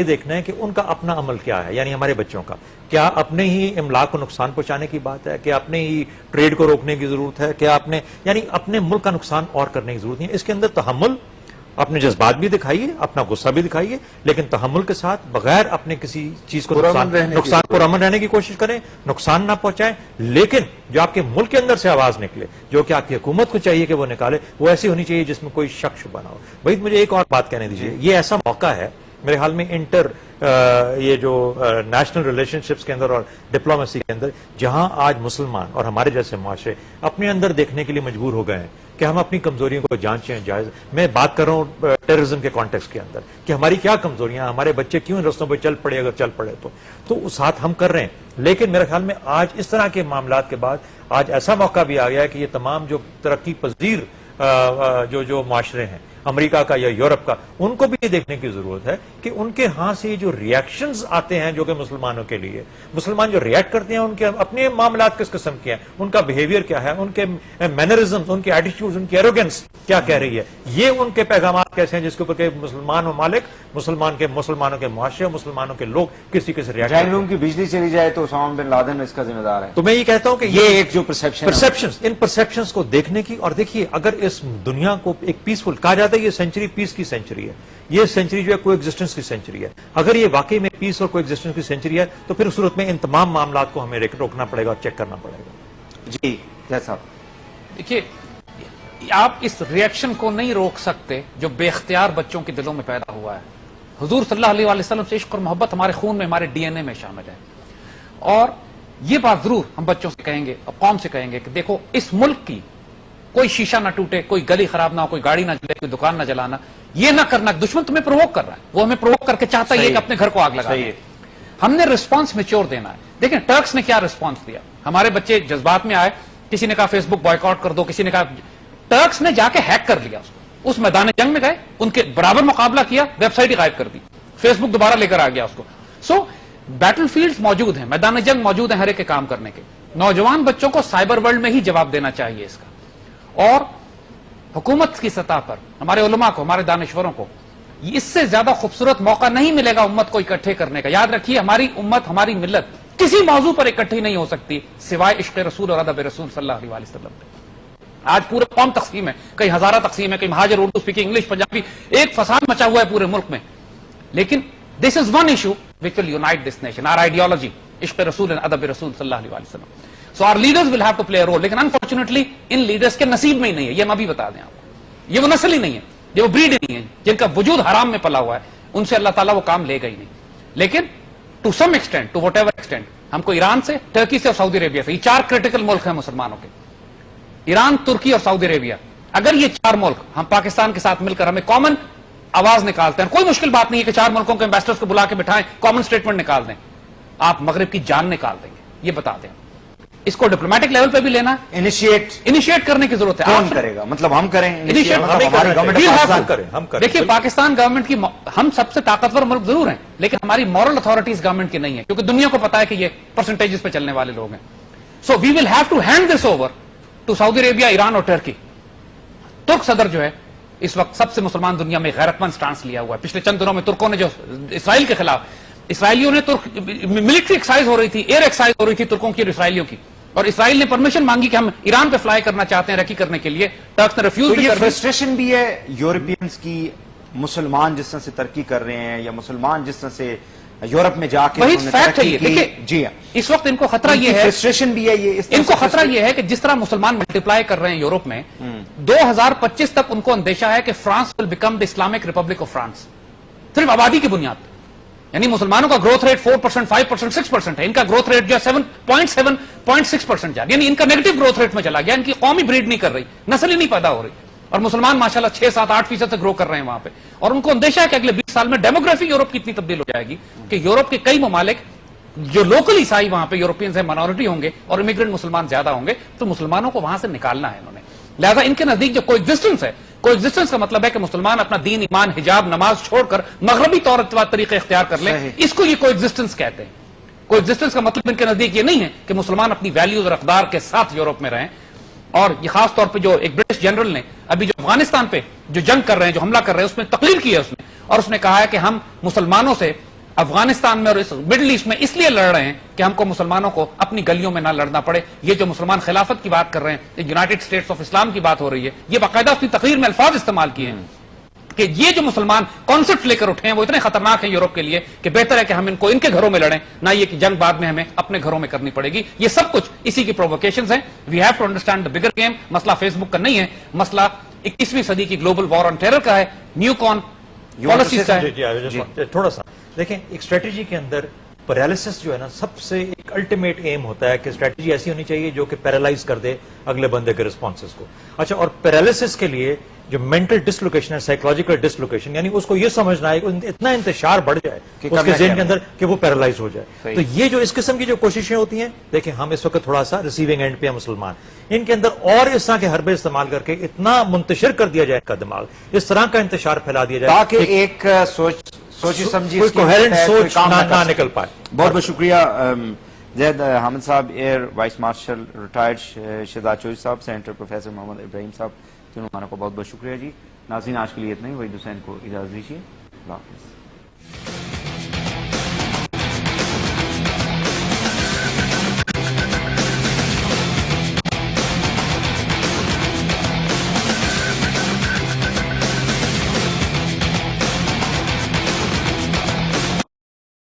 یہ دیکھنا ہے کہ ان کا اپنا عمل کیا ہے، یعنی ہمارے بچوں کا کیا اپنے ہی املاک کو نقصان پہنچانے کی بات ہے، کیا اپنے ہی ٹریڈ کو روکنے کی ضرورت ہے، کیا یعنی اپنے ملک کا نقصان اور کرنے کی ضرورت نہیں ہے۔ اس کے اندر تحمل، اپنے جذبات بھی دکھائیے، اپنا غصہ بھی دکھائیے، لیکن تحمل کے ساتھ بغیر اپنے کسی چیز کو نقصان پرامن رہنے کی کوشش کریں، نقصان نہ پہنچائیں، لیکن جو آپ کے ملک کے اندر سے آواز نکلے، جو کہ آپ کی حکومت کو چاہیے کہ وہ نکالے، وہ ایسی ہونی چاہیے جس میں کوئی شک شبہ نہ ہو۔ بھائی مجھے ایک اور بات کہنے دیجیے، یہ ایسا موقع ہے میرے خیال میں یہ جو نیشنل ریلیشن شپس کے اندر اور ڈپلومیسی کے اندر، جہاں آج مسلمان اور ہمارے جیسے معاشرے اپنے اندر دیکھنے کے لیے مجبور ہو گئے ہیں کہ ہم اپنی کمزوریوں کو جانچیں جائز۔ میں بات کر رہا ہوں ٹیررزم کے کانٹیکس کے اندر کہ ہماری کیا کمزوریاں، ہمارے بچے کیوں ان رستوں پہ چل پڑے، اگر چل پڑے تو اس ساتھ ہم کر رہے ہیں۔ لیکن میرے خیال میں آج اس طرح کے معاملات کے بعد آج ایسا موقع بھی آ گیا ہے کہ یہ تمام جو ترقی پذیر جو معاشرے ہیں، امریکہ کا یا یورپ کا، ان کو بھی یہ دیکھنے کی ضرورت ہے کہ ان کے ہاں سے جو ریئیکشنز آتے ہیں جو کہ مسلمانوں کے لیے، مسلمان جو ریئیکٹ کرتے ہیں، ان کے اپنے معاملات کس قسم کے ہیں، ان کا بیہیویئر کیا ہے، ان کے مینرزمز، ان کے ایٹیٹیوڈز، ان کی ایروگنس کیا کہہ رہی ہے، یہ ان کے پیغامات کیسے ہیں جس کے اوپر کہ مسلمان ممالک، مسلمانوں کے معاشرے، مسلمانوں کے لوگ کسی سے ریئیکٹ ڈرائنگ روم کی بجلی چلی جائے تو اسامہ بن لادن اس کا ذمہ دار ہے۔ تو میں یہ کہتا ہوں کہ یہ ایک جو پرسپشنز، ان پرسپشنز کو دیکھنے کی، اور دیکھیے اگر اس دنیا کو ایک پیسفل کہا جاتا ہے، یہ سینچری پیس کی سینچری ہے، یہ سینچری جو ہے کوئی ایگزسٹنس کی سینچری ہے، اگر یہ واقعی میں پیس اور کوئی ایگزسٹنس کی سینچری ہے تو پھر اس صورت میں ان تمام معاملات کو ہمیں روکنا پڑے گا اور چیک کرنا پڑے گا۔ جی صاحب، دیکھیے آپ اس ریئیکشن کو نہیں روک سکتے جو بے اختیار بچوں کے دلوں میں پیدا ہوا ہے۔ حضور صلی اللہ علیہ وسلم سے عشق اور محبت ہمارے خون میں، ہمارے ڈی این اے میں شامل ہے، اور یہ بات ضرور ہم بچوں سے کہیں گے اور قوم سے کہیں گے کہ دیکھو اس ملک کی کوئی شیشہ نہ ٹوٹے، کوئی گلی خراب نہ ہو، کوئی گاڑی نہ جلے، کوئی دکان نہ جلانا، یہ نہ کرنا۔ دشمن تمہیں پرووک کر رہا ہے، وہ ہمیں پرووک کر کے چاہتا ہے کہ اپنے گھر کو آگ لگا دے۔ ہم نے رسپانس میچور دینا ہے۔ دیکھیں ٹرکس نے کیا رسپانس دیا، ہمارے بچے جذبات میں آئے، کسی نے کہا فیس بک بوائیکاٹ کر دو، کسی نے کہا، ٹرکس نے جا کے ہیک کر لیا اس کو، اس میدان جنگ میں گئے، ان کے برابر مقابلہ کیا، ویب سائٹ ہی غائب کر دی، فیس بک دوبارہ لے کر آ گیا اس کو۔ سو بیٹل فیلڈز موجود ہیں، میدان جنگ موجود ہیں ہر ایک کے کام کرنے کے۔ نوجوان بچوں کو سائبر ورلڈ میں ہی جواب دینا چاہیے اس کا، اور حکومت کی سطح پر ہمارے علماء کو، ہمارے دانشوروں کو اس سے زیادہ خوبصورت موقع نہیں ملے گا امت کو اکٹھے کرنے کا۔ یاد رکھیے ہماری امت، ہماری ملت کسی موضوع پر اکٹھی نہیں ہو سکتی سوائے عشق رسول اور ادب رسول صلی اللہ علیہ وسلم پہ۔ آج پورے قوم تقسیم ہے، کئی ہزارہ تقسیم ہے، کئی مہاجر، اردو اسپیکنگ، انگلش، پنجابی، ایک فساد مچا ہوا ہے پورے ملک میں، لیکن this is one issue which will unite this nation, our ideology, عشق رسول and ادب رسول صلی اللہ علیہ وسلم۔ So our leaders will have to play a role، لیکن unfortunately ان لیڈرز کے نصیب میں ہی نہیں ہے، یہ ہم ابھی بتا دیں آپ کو، یہ وہ نسل ہی نہیں ہے، یہ وہ بریڈ ہی نہیں ہے، جن کا وجود حرام میں پلا ہوا ہے، ان سے اللہ تعالیٰ وہ کام لے گا ہی نہیں۔ لیکن to some extent, to whatever extent, ہم کو ایران سے، ترکی سے اور سعودی عربیہ سے، یہ چار کریٹیکل ملک ہیں مسلمانوں کے، ایران، ترکی اور سعودی عربیہ۔ اگر یہ چار ملک ہم پاکستان کے ساتھ مل کر ہمیں کامن آواز نکالتے ہیں، کوئی مشکل بات نہیں ہے کہ چار ملکوں کے ایمبیسڈرز کو بلا کے بٹھائیں، کامن اسٹیٹمنٹ نکال دیں، آپ مغرب کی جان نکال دیں گے، یہ بتا دیں۔ اس کو ڈپلومیٹک لیول پہ بھی لینا ہے، انیشیٹ کرنے کی ضرورت ہے۔ کون کرے گا؟ مطلب ہم کریں، دیکھیے پاکستان گورنمنٹ کی، ہم سب سے طاقتور ملک ضرور ہیں، لیکن ہماری مورل اتھارٹیز گورنمنٹ کی نہیں ہے، کیونکہ دنیا کو پتا ہے کہ یہ پرسنٹیجز پہ چلنے والے لوگ ہیں۔ So we will have to hand this over to Saudi Arabia, Iran اور ٹرکی۔ ترک صدر جو ہے اس وقت سب سے مسلمان دنیا میں غیرت مند سٹانس لیا ہوا ہے۔ پچھلے چند دنوں میں ترکوں نے جو اسرائیل کے خلاف، اسرائیلیوں نے ملٹری ایکسائز ہو رہی تھی، ایئر ایکسائز ہو رہی تھی ترکوں کی اور اسرائیلیوں کی، اور اسرائیل نے پرمیشن مانگی کہ ہم ایران پہ فلائی کرنا چاہتے ہیں ریکی کرنے کے لیے، ٹرکس نے ریفیوز یہ فرسٹریشن بھی ہے یورپینز کی، مسلمان جس طرح سے ترقی کر رہے ہیں یا مسلمان جس طرح سے یورپ میں جا کے وہی فیکٹ ہے یہ۔ دیکھیے جی ہاں، اس وقت ان کو خطرہ یہ ہے، فرسٹریشن بھی ہے یہ، ان کو خطرہ یہ ہے کہ جس طرح مسلمان ملٹیپلائی کر رہے ہیں یورپ میں، 2025 تک ان کو اندیشہ ہے کہ France will become the Islamic republic of France, صرف آبادی کی بنیاد پہ۔ یعنی مسلمانوں کا گروتھ ریٹ 4%، 5%، 6% ہے، ان کا گروتھ ریٹ جو ہے 7.6% جا رہا ہے، یعنی ان کا نیگیٹو گروتھ ریٹ میں چلا گیا، ان کی قوم ہی بریڈ نہیں کر رہی، نسل ہی نہیں پیدا ہو رہی، اور مسلمان ماشاءاللہ 6، 7، 8% سے گرو کر رہے ہیں وہاں پہ، اور ان کو اندیشہ ہے کہ اگلے 20 سال میں ڈیموگرافی یورپ کی اتنی تبدیل ہو جائے گی کہ یورپ کے کئی ممالک جو لوکل عیسائی وہاں پہ یورپینز ہیں مائنورٹی ہوں گے اور امیگرنٹ مسلمان زیادہ ہوں گے، تو مسلمانوں کو وہاں سے نکالنا ہے انہوں نے۔ لہذا ان کے نزدیک جو کوئی ایگزسٹنس ہے، کوئی ایگزسٹنس کا مطلب ہے کہ مسلمان اپنا دین، ایمان، حجاب، نماز چھوڑ کر مغربی طور طریقے اختیار کر لیں، اس کو یہ کوئی ایگزسٹنس کہتے ہیں۔ کوئی ایگزسٹنس کا مطلب ان کے نزدیک یہ نہیں ہے کہ مسلمان اپنی ویلیوز اور اقدار کے ساتھ یورپ میں رہیں، اور یہ خاص طور پہ جو ایک برٹش جنرل نے ابھی جو افغانستان پہ جو جنگ کر رہے ہیں، جو حملہ کر رہے ہیں، اس میں تقریر کی ہے اس نے، اور اس نے کہا ہے کہ ہم مسلمانوں سے افغانستان میں اور اس مڈل ایسٹ میں اس لیے لڑ رہے ہیں کہ ہم کو مسلمانوں کو اپنی گلیوں میں نہ لڑنا پڑے. یہ جو مسلمان خلافت کی بات کر رہے ہیں، یونائٹڈ اسٹیٹس آف اسلام کی بات ہو رہی ہے، یہ باقاعدہ اپنی تقریر میں الفاظ استعمال کیے ہیں کہ یہ جو مسلمان کانسیپٹ لے کر اٹھے ہیں وہ اتنے خطرناک ہیں یورپ کے لیے کہ بہتر ہے کہ ہم ان کو ان کے گھروں میں لڑیں، نہ یہ کہ جنگ بعد میں ہمیں اپنے گھروں میں کرنی پڑے گی. یہ سب کچھ اسی کی پرووکیشنز ہیں. We have to understand the bigger game. مسئلہ فیس بک کا نہیں ہے، مسئلہ 21ویں صدی کی گلوبل وار آن ٹیرر کا ہے، نیو کون پالیسیز کا ہے. تھوڑا سا دیکھیں، ایک اسٹریٹجی کے اندر پیرالسس جو ہے نا، سب سے ایک الٹیمیٹ ایم ہوتا ہے کہ اسٹریٹجی ایسی ہونی چاہیے جو کہ پیرالائز کر دے اگلے بندے کے رسپانسز کو. اچھا، اور پیرالسس کے لیے جو مینٹل ڈسلوکیشن ہے، سائیکولوجیکل ڈسلوکیشن، یعنی اس کو یہ سمجھنا ہے کہ اتنا انتشار بڑھ جائے اس کے ذہن کے اندر کہ وہ پیرالائز ہو جائے. تو یہ جو اس قسم کی جو کوششیں ہوتی ہیں، دیکھیں ہم اس وقت تھوڑا سا ریسیونگ اینڈ پہ ہیں مسلمان، ان کے اندر اور اس طرح کے حربے استعمال کر کے اتنا منتشر کر دیا جائے کا دماغ، اس طرح کا انتشار پھیلا دیا جائے تاکہ ایک سوچی سمجھی کوئی کوہیرنٹ سوچ نہ نکل پائے. بہت بہت شکریہ Zaid Hamid sahab, air vice marshal retired Shahzad Chaudhry sahab, senator professor محمد ابراہیم صاحب، تینوں مہمانوں کو بہت بہت شکریہ جی. ناظرین آج کے لیے اتنا ہی. وحید حسین کو اجازت دیجیے. اللہ حافظ.